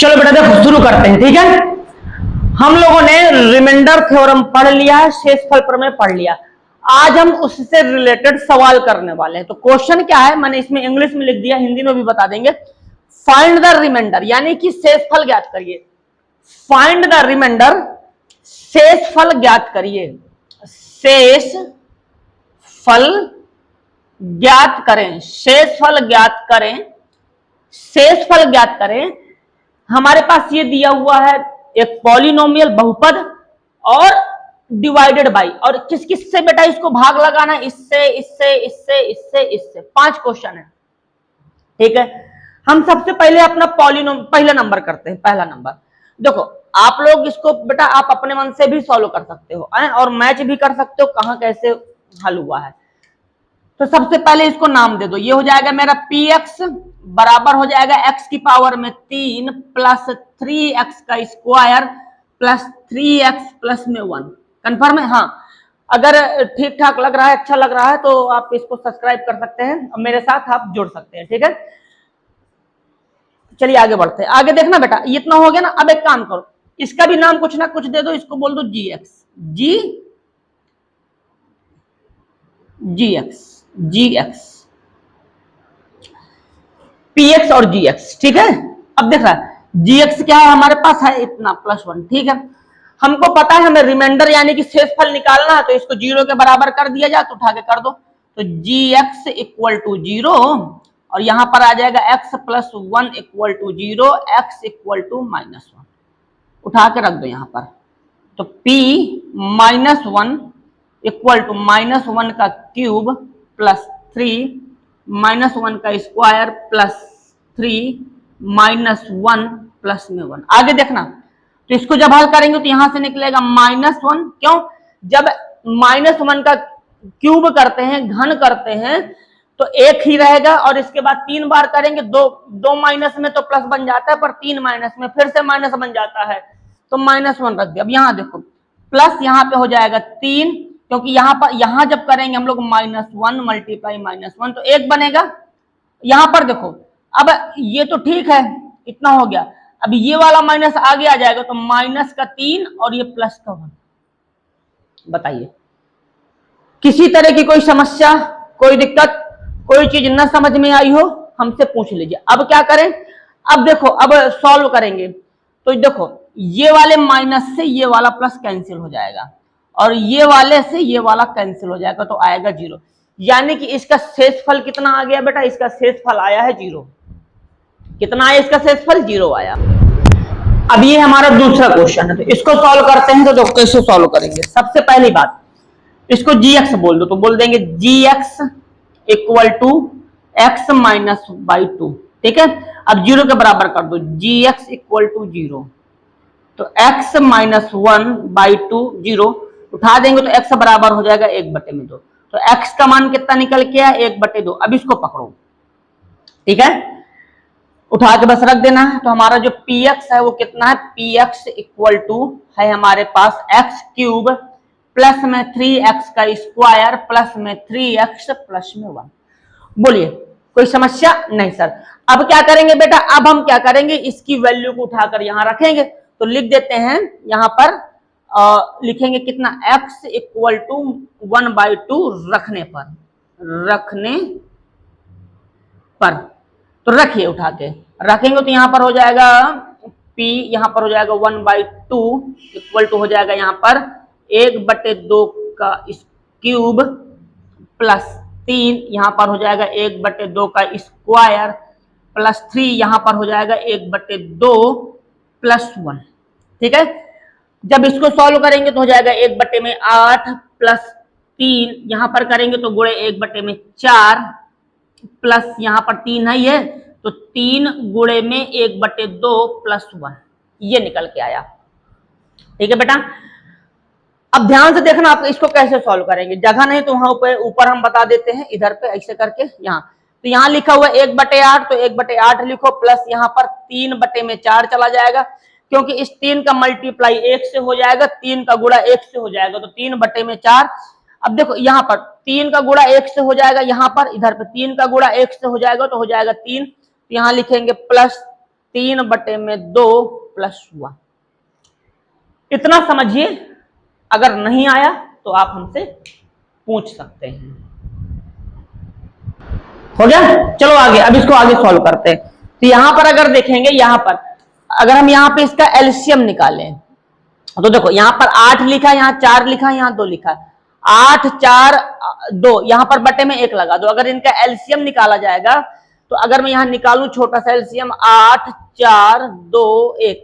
चलो बेटा देखो शुरू करते हैं, ठीक है। हम लोगों ने रिमाइंडर थ्योरम पढ़ लिया है, शेषफल प्रमेय पढ़ लिया। आज हम उससे रिलेटेड सवाल करने वाले हैं। तो क्वेश्चन क्या है, मैंने इसमें इंग्लिश में लिख दिया, हिंदी में भी बता देंगे। फाइंड द रिमाइंडर, यानी कि शेषफल ज्ञात करिए। फाइंड द रिमाइंडर, शेषफल ज्ञात करिए। शेषफल ज्ञात करें, शेषफल ज्ञात करें, शेषफल ज्ञात करें। हमारे पास ये दिया हुआ है एक पॉलिनोमियल बहुपद और डिवाइडेड बाई, और किस किस से बेटा इसको भाग लगाना है, इससे इससे इससे इससे इससे। 5 क्वेश्चन है, ठीक है। हम सबसे पहले अपना पहला नंबर करते हैं। पहला नंबर देखो, आप लोग इसको बेटा आप अपने मन से भी सॉल्व कर सकते हो और मैच भी कर सकते हो कहां कैसे हल हुआ है। तो सबसे पहले इसको नाम दे दो। ये हो जाएगा मेरा px बराबर हो जाएगा x की पावर में 3 प्लस 3x का स्क्वायर प्लस 3x प्लस में 1। कंफर्म है? हाँ, अगर ठीक ठाक लग रहा है, अच्छा लग रहा है तो आप इसको सब्सक्राइब कर सकते हैं और मेरे साथ आप जुड़ सकते हैं, ठीक है। चलिए आगे बढ़ते हैं। आगे देखना बेटा, इतना हो गया ना। अब एक काम करो, इसका भी नाम कुछ ना कुछ दे दो। इसको बोल दो gx, gx px और gx, ठीक है। अब देख रहा है gx क्या है, हमारे पास है इतना +1, ठीक है। हमको पता है हमें रिमाइंडर यानी कि शेषफल निकालना है, तो इसको 0 के बराबर कर दिया जाए तो उठा के कर दो। तो gx इक्वल टू 0 और यहां पर आ जाएगा x plus 1 equal to 0, x equal to -1। उठा के रख दो यहां पर। तो p -1 इक्वल टू -1 का क्यूब प्लस 3 -1 का स्क्वायर प्लस 3 -1 प्लस में 1। आगे देखना, तो इसको जब हल करेंगे तो यहां से निकलेगा -1। क्यों? जब -1 का क्यूब करते हैं, घन करते हैं, तो एक ही रहेगा और इसके बाद 3 बार करेंगे, दो माइनस में तो प्लस बन जाता है, पर 3 माइनस में फिर से माइनस बन जाता है, तो -1 रख दिया। अब यहां देखो, प्लस यहां पे हो जाएगा 3, क्योंकि यहां जब करेंगे हम लोग -1 मल्टीप्लाई -1 तो 1 बनेगा। यहां पर देखो, अब ये तो ठीक है, इतना हो गया। अब ये वाला माइनस आगे आ जाएगा, तो -3 और ये +1। बताइए, किसी तरह की कोई समस्या, कोई दिक्कत, कोई चीज न समझ में आई हो हमसे पूछ लीजिए। अब क्या करें, अब देखो, अब सॉल्व करेंगे तो देखो, ये वाले माइनस से ये वाला प्लस कैंसिल हो जाएगा और ये वाले से ये वाला कैंसिल हो जाएगा, तो आएगा 0। यानी कि इसका शेषफल कितना आ गया बेटा, इसका शेषफल आया है 0। कितना आया इसका शेषफल? 0 आया। अब ये हमारा दूसरा क्वेश्चन है, तो इसको सॉल्व करते हैं। तो कैसे सॉल्व करेंगे? सबसे पहली बात, इसको gx बोल दो, तो बोल देंगे gx equal to x minus by 2, ठीक है। अब 0 के बराबर कर दो, gx इक्वल टू 0, तो x माइनस 1 बाई 2 0 उठा देंगे तो x बराबर हो जाएगा 1/2। तो x का मान कितना निकल के आया? 1/2। अब इसको पकड़ो, ठीक है, उठा के बस रख देना है। तो हमारा जो px है वो कितना है? px इक्वल टू है हमारे पास x क्यूब प्लस में 3x का स्क्वायर प्लस में 3x प्लस में 1। बोलिए, कोई समस्या? नहीं सर। अब क्या करेंगे बेटा, अब हम क्या करेंगे, इसकी वैल्यू को उठाकर यहां रखेंगे। तो लिख देते हैं यहां पर, लिखेंगे कितना? x इक्वल टू 1/2 रखने पर। तो रखिए, उठा के रखेंगे तो यहां पर हो जाएगा p, यहां पर हो जाएगा 1/2 इक्वल टू हो जाएगा यहां पर 1/2 का क्यूब प्लस 3, यहां पर हो जाएगा 1/2 का स्क्वायर प्लस 3, यहां पर हो जाएगा 1/2 प्लस 1, ठीक है। जब इसको सॉल्व करेंगे तो हो जाएगा 1/8 प्लस 3, यहां पर करेंगे तो गुणे 1/4 प्लस यहां पर 3 है ये, तो 3 गुणे में 1/2 प्लस 1, ये निकल के आया, ठीक है बेटा। अब ध्यान से देखना आप इसको कैसे सॉल्व करेंगे। जगह नहीं तो वहां ऊपर हम बता देते हैं, इधर पे ऐसे करके यहाँ। तो यहाँ लिखा हुआ 1/8, तो 1/8 लिखो, प्लस यहाँ पर 3/4 चला जाएगा, क्योंकि इस 3 का मल्टीप्लाई 1 से हो जाएगा, 3 का गुणा 1 से हो जाएगा, तो 3/4। अब देखो यहाँ पर 3 का गुणा 1 से हो जाएगा, यहाँ पर इधर पे 3 का गुणा 1 से हो जाएगा, तो हो जाएगा 3। यहाँ लिखेंगे प्लस 3/2 प्लस 1। इतना समझिए, अगर नहीं आया तो आप हमसे पूछ सकते हैं। हो गया, चलो आगे, अब इसको आगे सॉल्व करते हैं। तो यहां पर अगर देखेंगे, यहां पर अगर हम यहां पे इसका एलसीएम निकालें तो देखो यहां पर 8 लिखा है, यहां 4 लिखा है, यहां 2 लिखा है। 8 4 2, यहां पर बटे में 1 लगा दो। अगर इनका एलसीएम निकाला जाएगा तो अगर मैं यहां निकालूं छोटा सा एलसीएम 8 4 2 1,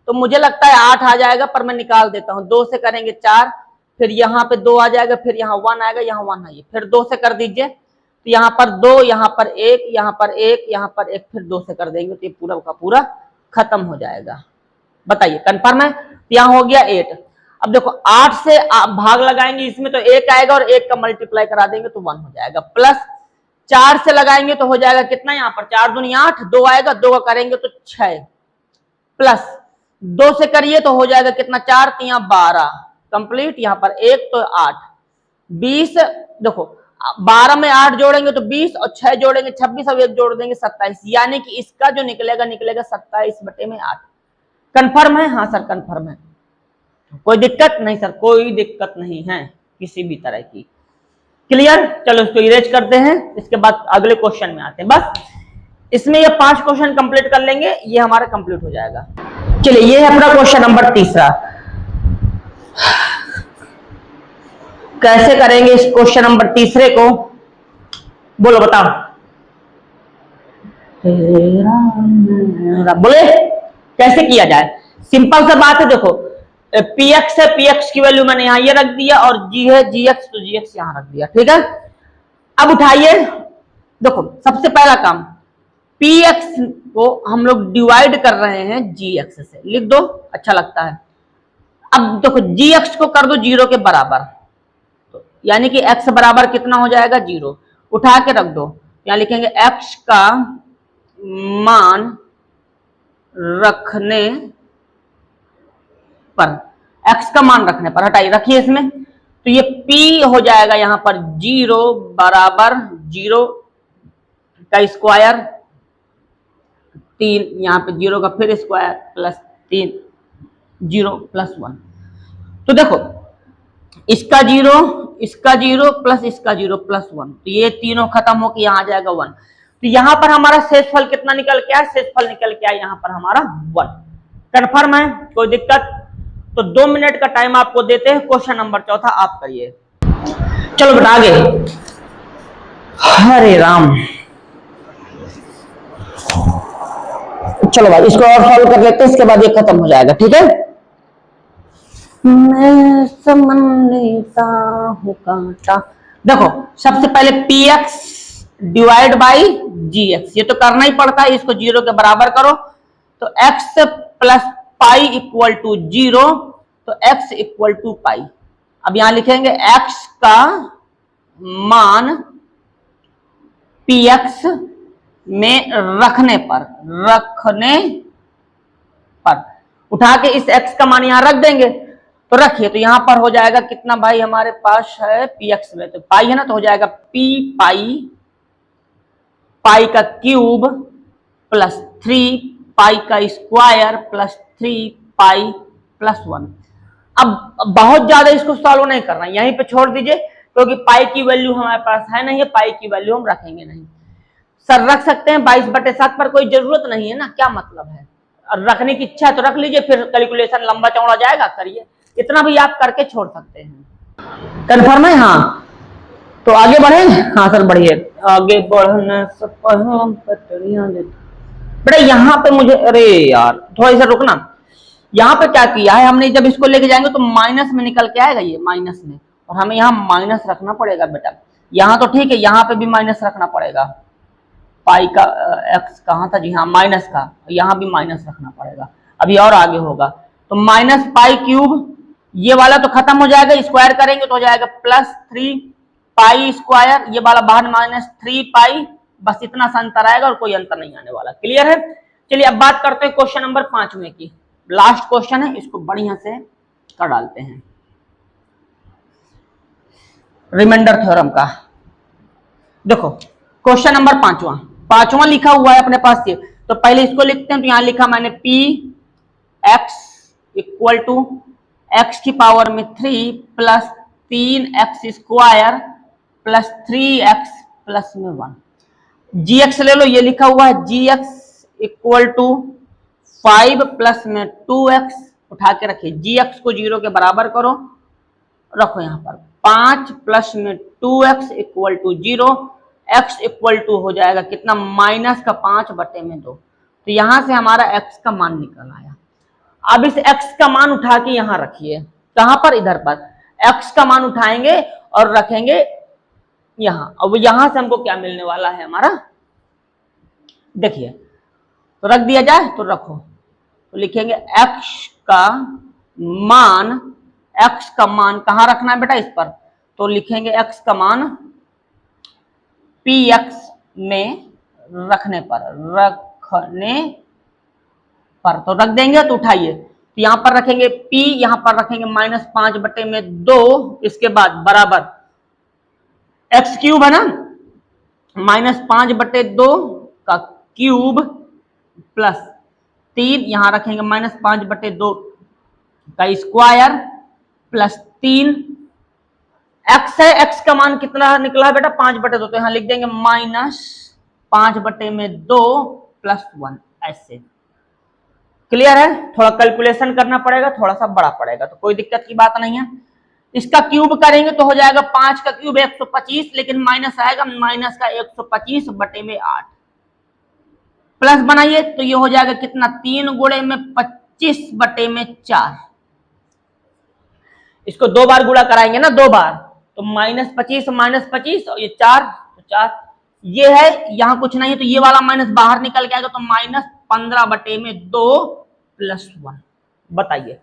तो मुझे लगता है 8 आ जाएगा, पर मैं निकाल देता हूं। 2 से करेंगे 4, फिर यहां पे 2 आ जाएगा, फिर यहां 1 आएगा, यहां 1 आइए, फिर 2 से कर दीजिए, तो यहां पर 2, यहां पर 1, यहां पर 1, यहां पर 1, फिर 2 से कर देंगे तो ये पूरा का पूरा खत्म हो जाएगा। बताइए कंफर्म है? यहां हो गया 8। अब देखो 8 से आप भाग लगाएंगे इसमें तो 1 आएगा, और 1 का मल्टीप्लाई करा देंगे तो 1 हो जाएगा। प्लस 4 से लगाएंगे तो हो जाएगा कितना, यहां पर 4 दूनी 8, 2 आएगा, 2 का करेंगे तो 6, प्लस 2 से करिए तो हो जाएगा कितना, 4 3 12 कंप्लीट, यहां पर 1 तो 8 20। देखो 12 में 8 जोड़ेंगे तो 20, और 6 जोड़ेंगे 26, और 1 जोड़ देंगे 27, यानी कि इसका जो निकलेगा 27/8। कंफर्म है? हाँ सर कंफर्म है। कोई दिक्कत नहीं सर, कोई दिक्कत नहीं है किसी भी तरह की। क्लियर? चलो इसको इरेज करते हैं, इसके बाद अगले क्वेश्चन में आते हैं। बस इसमें ये 5 क्वेश्चन कंप्लीट कर लेंगे, ये हमारा कंप्लीट हो जाएगा। चलिए ये है अपना क्वेश्चन नंबर 3। कैसे करेंगे इस क्वेश्चन नंबर 3 को, बोलो बताओ, बोले कैसे किया जाए? सिंपल सा बात है। देखो px है, px की वैल्यू मैंने यहां ये रख दिया, और g है gx, तो gx यहां रख दिया। ठीक है, अब उठाइए, देखो सबसे पहला काम, px को हम लोग डिवाइड कर रहे हैं gx से, लिख दो, अच्छा लगता है। अब देखो gx को कर दो 0 के बराबर, तो यानी कि x बराबर कितना हो जाएगा, 0। उठा के रख दो, यहां लिखेंगे x का मान रखने पर, x का मान रखने पर, हटाइए रखिए इसमें, तो ये p हो जाएगा यहां पर 0 बराबर 0 का स्क्वायर, 3 यहां पे 0 का फिर स्क्वायर, प्लस 3 0 प्लस 1। तो देखो इसका 0, इसका 0 प्लस इसका 0 प्लस 1, तो ये तीनों खत्म होकर यहां आ जाएगा 1। तो यहां पर हमारा शेषफल कितना निकल के आया, शेषफल निकल के आया यहां पर हमारा 1। कंफर्म है? कोई दिक्कत? तो 2 मिनट का टाइम आपको देते हैं, क्वेश्चन नंबर 4 आप करिए। चलो बेटा आगे, हरे राम। चलो भाई इसको और सॉल्व कर लेते हैं, इसके बाद ये खत्म हो जाएगा। ठीक है, मैं समझ लेता हूं कांटा। देखो सबसे पहले px डिवाइड बाई gx, ये तो करना ही पड़ता है, इसको 0 के बराबर करो, तो x plus pi equal to 0, तो x इक्वल टू पाई। अब यहां लिखेंगे x का मान px में रखने पर, उठा के इस x का मान यहां रख देंगे, तो रखिए, तो यहां पर हो जाएगा कितना भाई हमारे पास है px में, तो पाई है ना, तो हो जाएगा p पाई का क्यूब प्लस 3 पाई का स्क्वायर प्लस 3 पाई प्लस 1। अब बहुत ज्यादा इसको सॉल्व नहीं करना, यहीं पे छोड़ दीजिए, क्योंकि पाई की वैल्यू हमारे पास है नहीं है, पाई की वैल्यू हम रखेंगे नहीं। सर रख सकते हैं 22/7 पर, कोई जरूरत नहीं है ना, क्या मतलब है? और रखने की इच्छा है तो रख लीजिए, फिर कैलकुलेशन लंबा चौड़ा जाएगा, करिए, इतना भी आप करके छोड़ सकते हैं। कन्फर्म है? हाँ, तो आगे बढ़े। हाँ सर बढ़िए, आगे बढ़ने से पहले बेटा यहाँ पे मुझे, अरे यार थोड़ा सा रुकना, यहाँ पे क्या किया है हमने, जब इसको लेके जाएंगे तो माइनस में निकल के आएगा, ये माइनस में, और हमें यहाँ माइनस रखना पड़ेगा बेटा। यहाँ तो ठीक है, यहाँ पे भी माइनस रखना पड़ेगा, पाई का एक्स कहाँ था जी, हाँ माइनस का, यहाँ भी माइनस रखना पड़ेगा, अभी और आगे होगा। तो माइनस पाई क्यूब, ये वाला तो खत्म हो जाएगा, स्क्वायर करेंगे तो हो जाएगा प्लस 3 पाई स्क्वायर, ये वाला बाहर माइनस 3 पाई, बस इतना सा अंतर आएगा और कोई अंतर नहीं आने वाला। क्लियर है? चलिए अब बात करते हैं क्वेश्चन नंबर 5 में की, लास्ट क्वेश्चन है, इसको बढ़िया से कर डालते हैं, रिमाइंडर थ्योरम का। देखो क्वेश्चन नंबर 5वां लिखा हुआ है अपने पास, ये तो पहले इसको लिखते हैं, तो यहां लिखा मैंने P X equal to X की पावर में 3 plus 3x² plus 3x plus में 1। जी एक्स ले लो, ये लिखा हुआ है जी एक्स इक्वल टू 5 प्लस में 2x, उठा के रखिए, जी एक्स को 0 के बराबर करो, रखो यहां पर 5 प्लस में 2x equal to 0, x equal to हो जाएगा कितना, -5/2। तो यहां से हमारा x का मान निकल आया। अब इस x का मान उठा के यहां रखिए, कहां पर, इधर पर x का मान उठाएंगे और रखेंगे यहां। अब यहां से हमको क्या मिलने वाला है हमारा, देखिए, तो रख दिया जाए तो रखो, तो लिखेंगे x का मान कहां रखना है बेटा, इस पर, तो लिखेंगे x का मान px में रखने पर तो रख देंगे, तो उठाइए, तो यहां पर रखेंगे p, यहां पर रखेंगे -5/2, इसके बाद बराबर x क्यूब है ना, -5/2 का क्यूब प्लस 3, यहां रखेंगे -5/2 का स्क्वायर प्लस 3। x है, x का मान कितना निकला है बेटा, 5/2, तो यहां लिख देंगे -5/2 प्लस 1, ऐसे। क्लियर है? थोड़ा कैलकुलेशन करना पड़ेगा, थोड़ा सा बड़ा पड़ेगा, तो कोई दिक्कत की बात नहीं है। इसका क्यूब करेंगे तो हो जाएगा 5 का क्यूब 125, लेकिन माइनस आएगा, माइनस का 125/8 प्लस बनाइए तो ये हो जाएगा कितना, 3 गुणे में 25/4। इसको 2 बार गुणा कराएंगे ना, 2 बार, तो -25 और ये 4, तो 4 ये है, यहां कुछ नहीं है, तो ये वाला माइनस बाहर निकल के आएगा, तो -15/2 प्लस 1। बताइए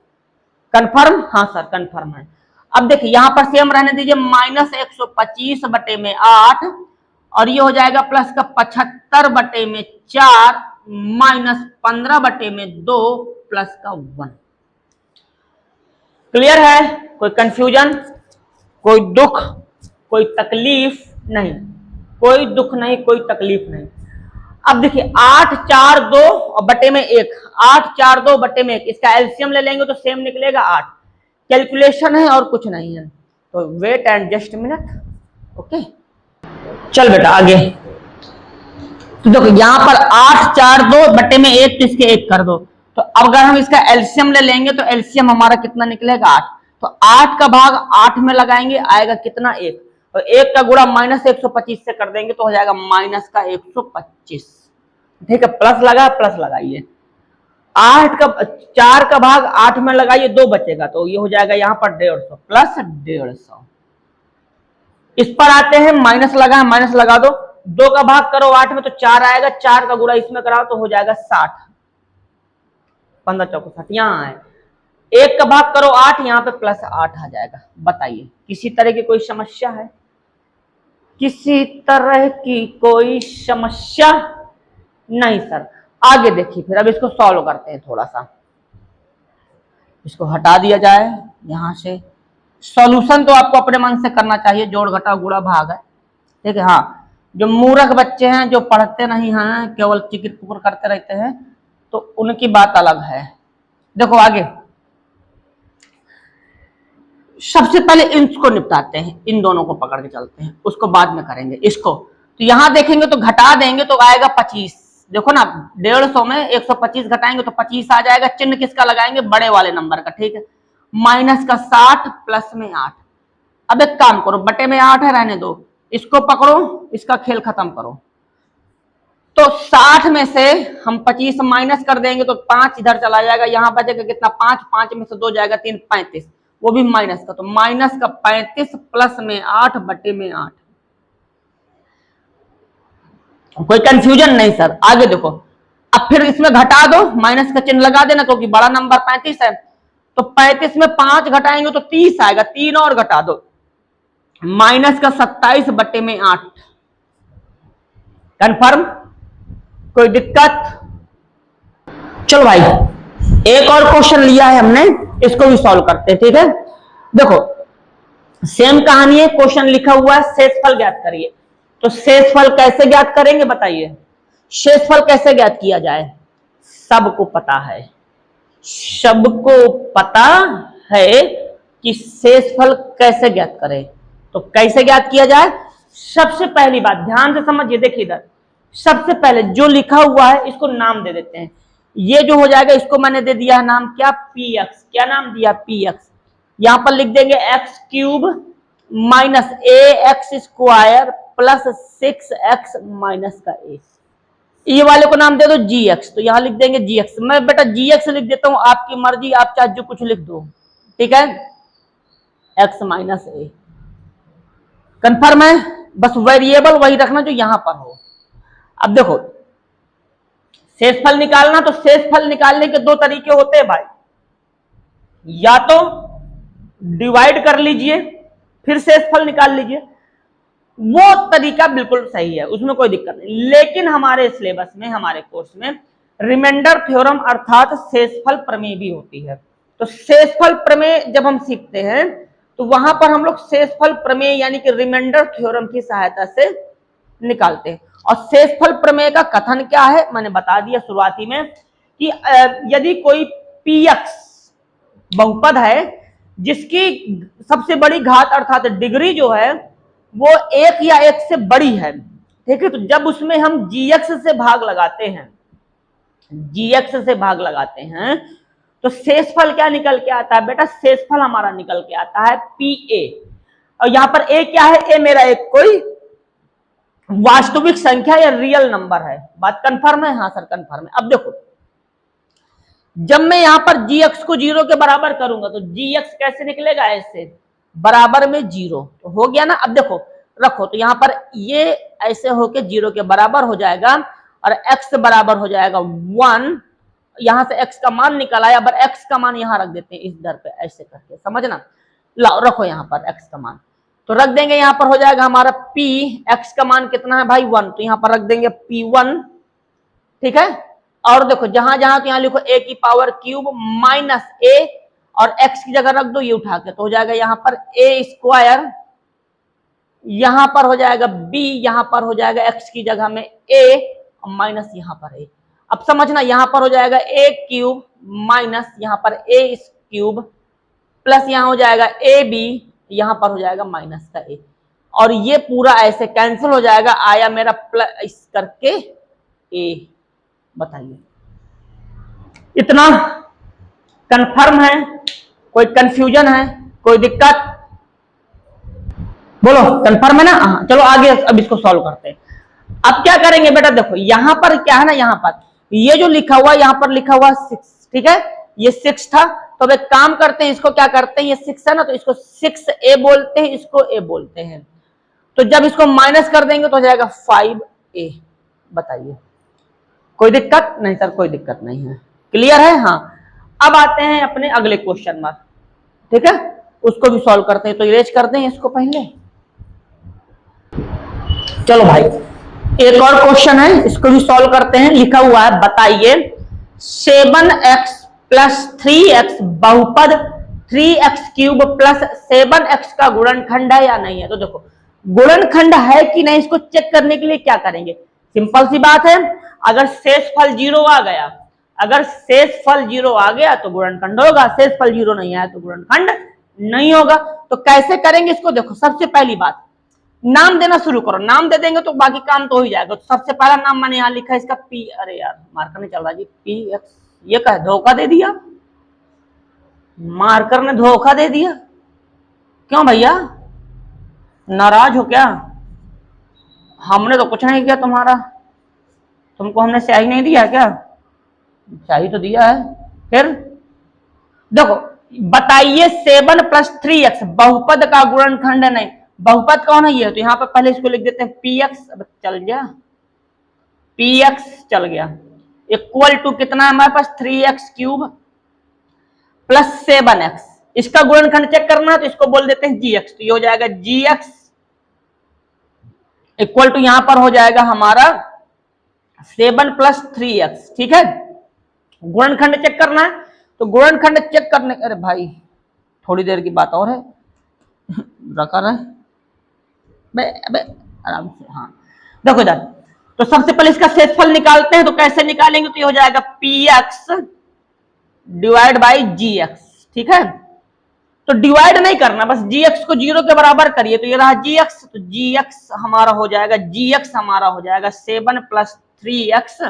कंफर्म? हाँ सर कंफर्म है। अब देखिए यहां पर सेम रहने दीजिए, -125/8 और ये हो जाएगा प्लस का 75/4 -15/2 प्लस का 1। क्लियर है? कोई कंफ्यूजन, कोई दुख, कोई तकलीफ नहीं, कोई दुख नहीं, कोई तकलीफ नहीं। अब देखिए 8 4 2 और बटे में 1, 8 4 2 बटे में 1, इसका एलसीएम ले लेंगे तो सेम निकलेगा 8। कैलकुलेशन है और कुछ नहीं है, तो wait and just minute. Okay चल बेटा आगे। तो देखो यहां पर 8 4 2 बटे में 1, तो इसके 1 कर दो, तो अब अगर हम इसका एलसीएम ले लेंगे तो एलसीएम हमारा कितना निकलेगा, 8। तो 8 का भाग 8 में लगाएंगे, आएगा कितना, 1, और 1 का गुणा -125 से कर देंगे तो हो जाएगा -125। ठीक है, प्लस लगा, प्लस लगाइए, 4 का भाग 8 में लगाइए, 2 बचेगा, तो ये हो जाएगा यहाँ पर 150 प्लस 150। इस पर आते हैं, माइनस लगा, माइनस लगा दो, 2 का भाग करो 8 में तो 4 आएगा, 4 का गुणा इसमें कराओ तो हो जाएगा 60, 15 चौको 60, यहाँ है, 1 का भाग करो 8, यहाँ पे प्लस 8 आ जाएगा। बताइए किसी तरह की कोई समस्या है? किसी तरह की कोई समस्या नहीं सर। आगे देखिए फिर, अब इसको सॉल्व करते हैं, थोड़ा सा इसको हटा दिया जाए यहां से। सॉल्यूशन तो आपको अपने मन से करना चाहिए, जोड़ घटा गुणा भाग है, ठीक है। हाँ, जो मूर्ख बच्चे हैं, जो पढ़ते नहीं हैं, केवल चिकित पुकुर करते रहते हैं, तो उनकी बात अलग है। देखो आगे, सबसे पहले इसको निपटाते हैं, इन दोनों को पकड़ के चलते हैं, उसको बाद में करेंगे इसको। तो यहां देखेंगे तो घटा देंगे तो आएगा 25। देखो ना, 150 में 125 घटाएंगे तो 25 आ जाएगा। चिन्ह किसका लगाएंगे, बड़े वाले नंबर का, ठीक है। माइनस का 60 प्लस में 8। अब एक काम करो, बटे में 8 है, रहने दो, इसको पकड़ो, इसका खेल खत्म करो। तो 60 में से हम 25 माइनस कर देंगे तो 5 इधर चला जाएगा, यहां बचेगा कितना, 5, 5 में से 2 जाएगा 3, 35, वो भी माइनस का, तो माइनस का 35 प्लस में 8 बटे में 8। कोई कंफ्यूजन नहीं सर। आगे देखो, अब फिर इसमें घटा दो, माइनस का चिन्ह लगा देना क्योंकि बड़ा नंबर 35 है, तो 35 में 5 घटाएंगे तो 30 आएगा, 3 और घटा दो, माइनस का 27 बटे में 8। कंफर्म? कोई दिक्कत? चलो भाई, एक और क्वेश्चन लिया है हमने, इसको भी सॉल्व करते हैं, ठीक है। देखो सेम कहानी है, क्वेश्चन लिखा हुआ है शेषफल ज्ञात करिए। तो शेषफल कैसे ज्ञात करेंगे बताइए। शेषफल कैसे ज्ञात किया जाए? सबको पता है, सबको पता है कि शेषफल कैसे ज्ञात करें। तो कैसे ज्ञात किया जाए? सबसे पहली बात ध्यान से समझिए, देखिए इधर सबसे पहले जो लिखा हुआ है इसको नाम दे देते हैं। ये जो हो जाएगा इसको मैंने दे दिया है नाम क्या? P X. क्या नाम दिया? P X. यहां पर लिख देंगे X cube minus A X square plus 6x minus का ए। ये वाले को नाम दे दो जी एक्स, तो यहां लिख देंगे जी एक्स। मैं बेटा जी एक्स लिख देता हूं, आपकी मर्जी, आप चाहे जो कुछ लिख दो, ठीक है। एक्स माइनस ए कंफर्म है, बस वेरिएबल वही रखना जो यहां पर हो। अब देखो शेषफल निकालना, तो शेषफल निकालने के दो तरीके होते हैं भाई, या तो डिवाइड कर लीजिए फिर शेषफल निकाल लीजिए, वो तरीका बिल्कुल सही है, उसमें कोई दिक्कत नहीं। लेकिन हमारे सिलेबस में, हमारे कोर्स में रिमाइंडर थ्योरम अर्थात शेषफल प्रमेय भी होती है। तो शेषफल प्रमेय जब हम सीखते हैं तो वहां पर हम लोग शेषफल प्रमेय यानी कि रिमाइंडर थ्योरम की सहायता से निकालते हैं। और शेषफल प्रमेय का कथन क्या है मैंने बता दिया शुरुआती में कि यदि कोई px बहुपद है जिसकी सबसे बड़ी घात अर्थात डिग्री जो है वो 1 या 1 से बड़ी है, ठीक है, तो जब उसमें हम gx से भाग लगाते हैं, gx से भाग लगाते हैं तो शेषफल क्या निकल के आता है बेटा? शेषफल हमारा निकल के आता है pa। और यहां पर a क्या है? a मेरा एक कोई वास्तविक संख्या या रियल नंबर है। बात कंफर्म है? हाँ सर कंफर्म है। अब देखो जब मैं यहां पर gx को 0 के बराबर करूंगा तो gx कैसे निकलेगा? ऐसे बराबर में 0, तो हो गया ना। अब देखो रखो, तो यहां पर ये ऐसे होके 0 के बराबर हो जाएगा और x बराबर हो जाएगा 1। यहां से x का मान निकल आया, अब x का मान यहां रख देते हैं इस दर पे, ऐसे करके समझना। लाओ रखो यहां पर x का मान, तो रख देंगे यहां पर हो जाएगा हमारा p, x का मान कितना है भाई? 1, तो यहां पर रख देंगे p1, ठीक है। और देखो जहां जहां तो यहां लिखो a की पावर क्यूब माइनस a और x की जगह रख दो ये उठा के, तो हो जाएगा यहां पर a स्क्वायर, यहां पर हो जाएगा b, यहां पर हो जाएगा x की जगह में a और माइनस यहां पर a। अब समझना यहां पर हो जाएगा a क्यूब माइनस यहां पर a क्यूब प्लस यहां हो जाएगा ए बी, यहां पर हो जाएगा माइनस का ए, और ये पूरा ऐसे कैंसिल हो जाएगा, आया मेरा प्लस करके ए। बताइए इतना कंफर्म है? कोई कंफ्यूजन है? कोई दिक्कत? बोलो कंफर्म है ना? हाँ चलो आगे अब इसको सॉल्व करते हैं। अब क्या करेंगे बेटा? देखो यहां पर क्या है ना, यहां पर ये जो लिखा हुआ यहां पर लिखा हुआ 6, ठीक है, ये 6 था। तो अब एक काम करते हैं, इसको क्या करते हैं, ये 6 है ना तो इसको 6a बोलते हैं, इसको a बोलते हैं। तो जब इसको माइनस कर देंगे तो हो जाएगा 5a। बताइए कोई दिक्कत नहीं? सर कोई दिक्कत नहीं है, क्लियर है? हाँ अब आते हैं अपने अगले क्वेश्चन में, ठीक है, उसको भी सॉल्व करते हैं। तो इरेज करते हैं इसको पहले। चलो भाई एक और क्वेश्चन है, इसको भी सॉल्व करते हैं। लिखा हुआ है बताइए 7x प्लस 3x बहुपद 3x क्यूब प्लस 7x का गुणनखंड है या नहीं है? तो देखो गुणनखंड है कि नहीं इसको चेक करने के लिए क्या करेंगे? सिंपल सी बात है, अगर शेषफल 0 आ गया, अगर शेषफल 0 आ गया तो गुणनखंड होगा, शेषफल 0 नहीं आया तो गुणनखंड नहीं होगा। तो कैसे करेंगे इसको? देखो सबसे पहली बात नाम देना शुरू करो, नाम दे देंगे तो बाकी काम तो हो ही जाएगा। तो सबसे पहला नाम मैंने यहां लिखा है इसका पी, अरे यार मार्कर नहीं चल रहा जी, पी एक्स, ये क्या धोखा दे दिया, मार्कर ने धोखा दे दिया। क्यों भैया नाराज हो क्या? हमने तो कुछ नहीं किया तुम्हारा, तुमको हमने स्याही नहीं दिया क्या? स्याही तो दिया है। फिर देखो बताइए 7 प्लस 3x बहुपद का गुणनखंड नहीं, बहुपद कौन है ये? तो यहां पर पहले इसको लिख देते हैं px, अब चल गया px चल गया, इक्वल टू कितना है हमारे पास 3x क्यूब प्लस 7x। इसका गुणनखंड चेक करना है तो इसको बोल देते हैं gx, तो ये हो जाएगा gx इक्वल टू यहां पर हो जाएगा हमारा 7 प्लस 3x, ठीक है। गुणनखंड चेक करना है तो गुणनखंड चेक करने, अरे भाई थोड़ी देर की बात और है, रखा रहे अबे आराम से। हाँ देखो इधर, तो सबसे पहले इसका शेषफल निकालते हैं, तो कैसे निकालेंगे, तो ये हो जाएगा P X divide by G X. ठीक है, तो डिवाइड नहीं करना, बस जी एक्स को 0 के बराबर करिए, तो ये रहा जी एक्स, तो जी एक्स हमारा हो जाएगा, जी एक्स हमारा हो जाएगा 7 + 3x।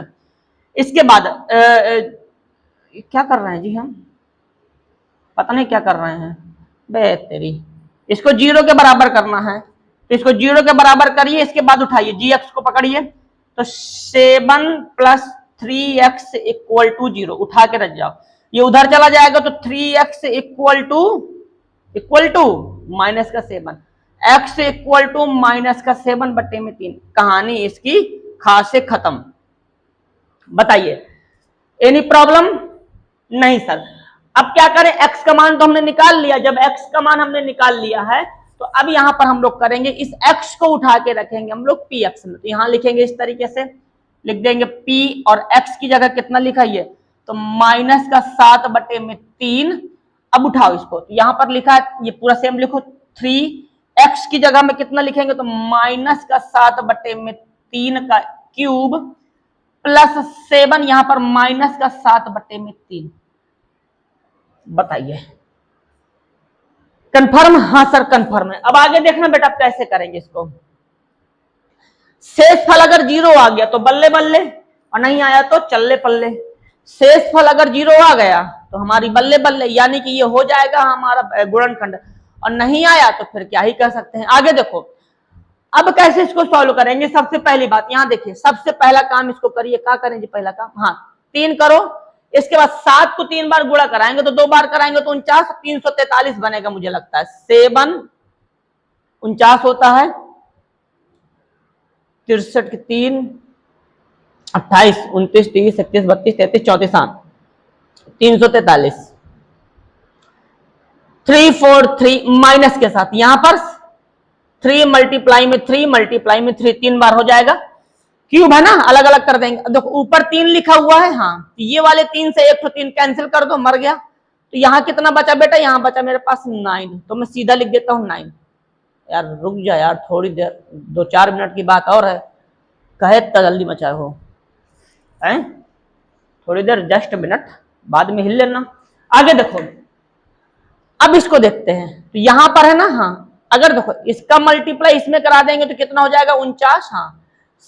इसके बाद क्या कर रहे हैं जी, हम पता नहीं क्या कर रहे हैं, बेहतरी, इसको 0 के बराबर करना है, तो इसको 0 के बराबर करिए, इसके बाद उठाइए जी एक्स को पकड़िए, तो 7 + 3x = 0, उठा के रख जाओ, ये उधर चला जाएगा, तो 3x equal to -7, x equal to -7/3। कहानी इसकी खा से खत्म। बताइए एनी प्रॉब्लम? नहीं सर। अब क्या करें, x का मान तो हमने निकाल लिया, जब x का मान हमने निकाल लिया है, तो अब यहां पर हम लोग करेंगे, इस x को उठा के रखेंगे हम लोग px में, तो यहां लिखेंगे इस तरीके से, लिख देंगे p और x की जगह कितना लिखा है, तो -7/3। अब उठाओ इसको, तो यहां पर लिखा है, ये पूरा सेम लिखो, 3x की जगह में कितना लिखेंगे, तो -7/3 का क्यूब प्लस 7, यहां पर -7/3। बताइए कंफर्म? हाँ सर कंफर्म है। अब आगे देखना बेटा आप कैसे करेंगे इसको। शेषफल अगर 0 आ गया तो बल्ले बल्ले, और नहीं आया तो चल्ले पल्ले। शेषफल अगर 0 आ गया तो हमारी बल्ले बल्ले, यानी कि ये हो जाएगा हमारा गुणनखंड, और नहीं आया तो फिर क्या ही कह सकते हैं। आगे देखो अब कैसे इसको सॉल्व करेंगे। सबसे पहली बात यहां देखिए, सबसे पहला काम इसको करिए, क्या करें जी पहला काम, हाँ 3 करो, इसके बाद 7 को 3 बार गुणा कराएंगे, तो 2 बार कराएंगे तो 49, 343 बनेगा मुझे लगता है। 7 49 होता है, 63 के 3 28 29 30 31 32 33 34 343। 3 4 3 माइनस के साथ, यहां पर 3 मल्टीप्लाई में 3 मल्टीप्लाई में 3 3 बार हो जाएगा। क्यूब है ना, अलग अलग कर देंगे। देखो ऊपर 3 लिखा हुआ है, हाँ ये वाले 3 से 1 तो 3 कैंसिल कर दो, मर गया। तो यहाँ कितना बचा बेटा, यहाँ बचा मेरे पास 9, तो मैं सीधा लिख देता हूँ 9। यार रुक जा यार थोड़ी देर, 2-4 मिनट की बात और है, कहे इतना जल्दी मचा हो है, थोड़ी देर, जस्ट मिनट, बाद में हिल लेना। आगे देखो अब इसको देखते हैं, तो यहां पर है ना, हाँ अगर देखो इसका मल्टीप्लाई इसमें करा देंगे तो कितना हो जाएगा 49, हाँ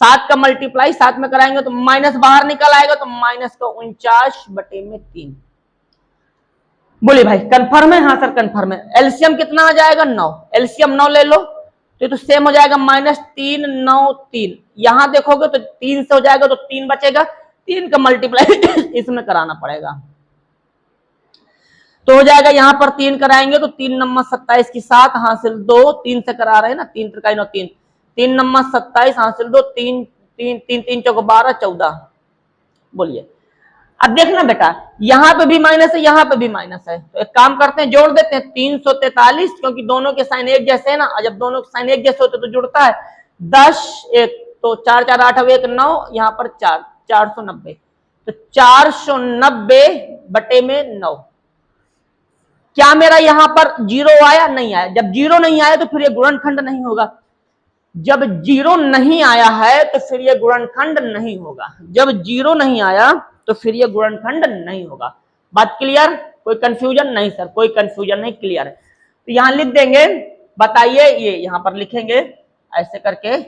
7 का मल्टीप्लाई 7 में कराएंगे तो माइनस बाहर निकल आएगा, तो -49/3। बोलिए भाई कंफर्म है? हाँ सर कंफर्म है। एलसीएम कितना आ जाएगा 9, एलसीएम 9 ले लो, तो सेम हो जाएगा -3 9 3। यहां देखोगे तो 3 से हो जाएगा, तो 3 बचेगा, 3 का मल्टीप्लाई इसमें कराना पड़ेगा, तो हो जाएगा यहां पर 3 कराएंगे तो 3 नंबर 27 की 7 हासिल 2, 3 से करा रहे हैं ना, 3 त्रिकाई 9 3, 3 नंबर 27 हासिल 2, 3 3 3 3 चौक 12 14। बोलिए अब देखना बेटा, यहां पे भी माइनस है, यहां पे भी माइनस है, तो एक काम करते हैं जोड़ देते हैं 343, क्योंकि दोनों के साइन एक जैसे है ना, जब दोनों के साइन एक जैसे होते तो जुड़ता है। 10 1 तो 4 4 8 1 9, यहां पर 4 490, तो 490/9। क्या मेरा यहां पर 0 आया? नहीं आया। जब 0 नहीं आया तो फिर ये गुणनखंड नहीं होगा। जब 0 नहीं आया है तो फिर ये गुणनखंड नहीं होगा। जब 0 नहीं आया तो फिर ये गुणनखंड नहीं होगा। बात क्लियर? कोई कंफ्यूजन नहीं सर, कोई कंफ्यूजन नहीं, क्लियर है। तो यहां लिख देंगे, बताइए, ये यहां पर लिखेंगे ऐसे करके,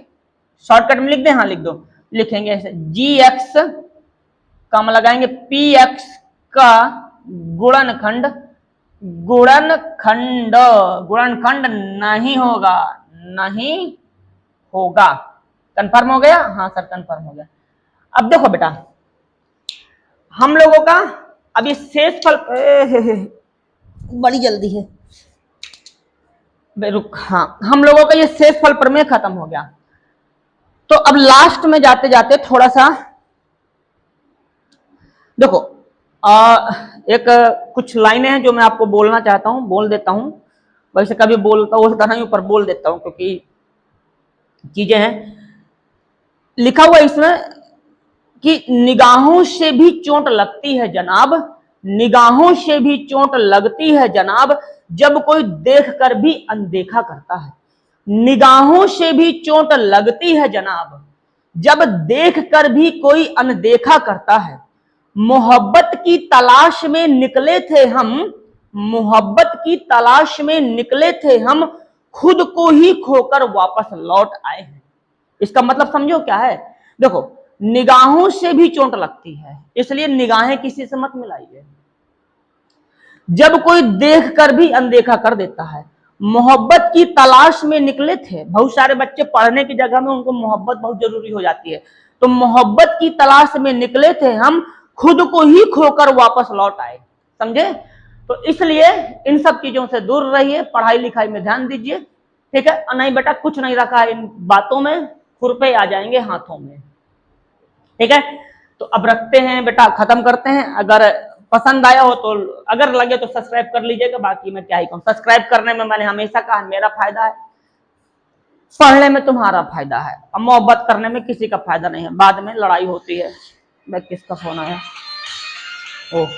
शॉर्टकट में लिख दे, हाँ लिख दो, लिखेंगे ऐसे gx कम लगाएंगे px का गुणनखंड, गुणनखंड गुणनखंड नहीं होगा, नहीं होगा। कंफर्म हो गया? हाँ सर कंफर्म हो गया। अब देखो बेटा हम लोगों का अब ये शेषफल, बड़ी जल्दी है रुक, हाँ हम लोगों का ये शेषफल प्रमेय खत्म हो गया। तो अब लास्ट में जाते जाते थोड़ा सा देखो, एक कुछ लाइनें हैं जो मैं आपको बोलना चाहता हूं, बोल देता हूं। वैसे कभी बोलता नहीं, ऊपर बोल देता हूं क्योंकि चीजें हैं। लिखा हुआ इसमें कि निगाहों से भी चोट लगती है जनाब, निगाहों से भी चोट लगती है जनाब, जब कोई देखकर भी अनदेखा करता है। निगाहों से भी चोट लगती है जनाब, जब देखकर भी कोई अनदेखा करता है, मोहब्बत की तलाश में निकले थे हम, मोहब्बत की तलाश में निकले थे हम, खुद को ही खोकर वापस लौट आए हैं। इसका मतलब समझो क्या है? देखो, निगाहों से भी चोट लगती है, इसलिए निगाहें किसी से मत मिलाइए। जब कोई देखकर भी अनदेखा कर देता है, मोहब्बत की तलाश में निकले थे। बहुत सारे बच्चे पढ़ने की जगह में उनको मोहब्बत बहुत जरूरी हो जाती है, तो मोहब्बत की तलाश में निकले थे हम, खुद को ही खोकर वापस लौट आए। समझे? तो इसलिए इन सब चीजों से दूर रहिए, पढ़ाई लिखाई में ध्यान दीजिए, ठीक है? नहीं बेटा, कुछ नहीं रखा है इन बातों में, खुरपे आ जाएंगे हाथों में, ठीक है? तो अब रखते हैं बेटा, खत्म करते हैं। अगर पसंद आया हो तो, अगर लगे तो सब्सक्राइब कर लीजिएगा, बाकी मैं क्या ही कहूं। सब्सक्राइब करने में मैंने हमेशा कहा मेरा फायदा है, पढ़ने में तुम्हारा फायदा है, अब मोहब्बत करने में किसी का फायदा नहीं है, बाद में लड़ाई होती है। मैं किसका फोन आया? ओह,